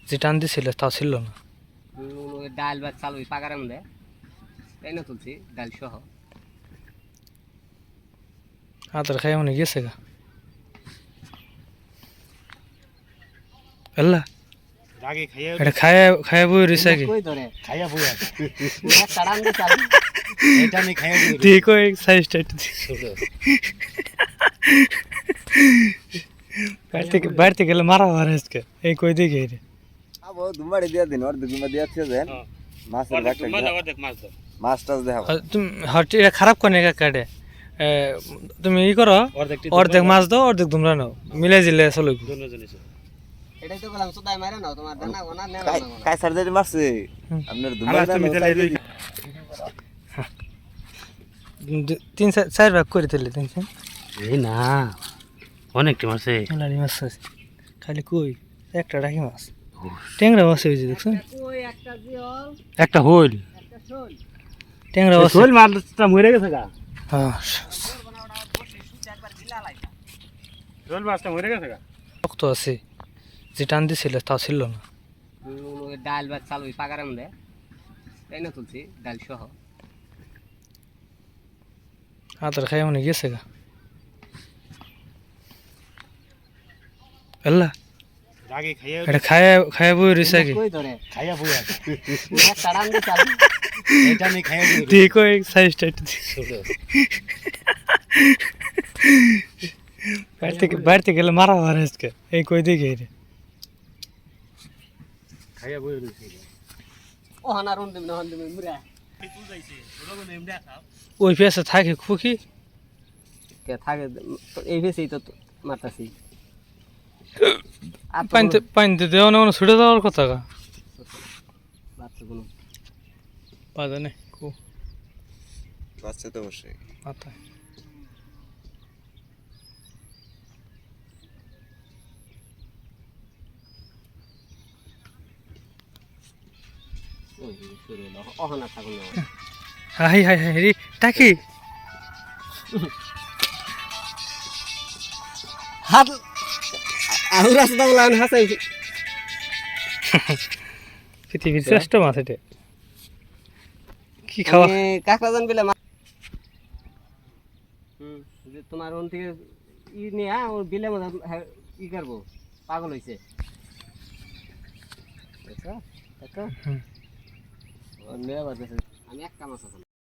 যে টান দিছিল তা ছিল না। ডাল ভাত চালু পাকারের মধ্যে তাই না তুলছি ডাল সহ। হাতের খাই মনে গেছে গা আল্লাহ আগে খাইয়া এটা খায়া খায়া বই রইছে কি কই ধরে খাইয়া বই আছে কাড়ান দিয়ে চালু এটা আমি খাইয়া বই ঠিক ওই সাইজটা বাড়িতে গেলে মারা মারা আজকে এই কই দিকে রে আবো দুমাড়ি দিয়া দিন ওর দুমা দিয়া আছে দেন মাছের বাকটা মাছ টাছ দেখাবো তুমি হট এটা খারাপ কোনে কাটে তুমি ই করো অর্ধেক মাছ দাও অর্ধেক তোমরা নাও মিলাই দিলে চলে এটাই তো বললাম সুদাই মারে নাও তোমার দানা গোনা নেও না কাই সার দিতে মারছে আপনার দুমাড়ি তিন চার ভাগ করে দিলে তিন এই না অনেকটি মাছে লাড়ি মাছ আছে খালি কই একটা রাখি মাছ ট্যাংরা মাছ হয়েছে দেখছো ওই একটা জিওল একটা হইল একটা শোল ট্যাংরা মাছ হইল মাছটা মরে গেছে গা হ্যাঁ হইল মাছটা মরে গেছে গা শক্ত আছে যে টান দিছিল তা ছিল না। ডাল ভাত চালু পাকারের মধ্যে তাই না তুলছি ডাল সহ। হাতের খাই মনে গেছে গা আল্লাহ আগে খাইয়া এটা খায়া খায়া বই রইছে কি কই ধরে খাইয়া বই আছে কাড়ান দিয়ে চালু এটা আমি খাইয়া বই ঠিক ওই সাইজটা বাড়িতে গেলে মারা মারা আজকে এই কই দিকে রে খাইয়া বই রইছে ও হানা রুন দিম না হন দিম মুরা ওই পেছে থাকে খুকি কে থাকে এই বেশি তো মারতাছি পানিতে দেওয়া না মানে ছুটে দেওয়ার কথা গা বাচ্চা কোনো বাজে নেই বাচ্চা তো অবশ্যই মাথায় ওই শুরু হলো অহনা থাকুন না হাই হাই হাই রে টাকি হাত আহুরা সুদা লান হাসাই পৃথিবীর শ্রেষ্ঠ মাছ এটা কি খাওয়া কাকড়া জান বিলে যে তোমার ওন থেকে ই নিয়ে ও বিলে মধ্যে ই করবো পাগল হইছে দেখো দেখো আমি একটা মাছ আছে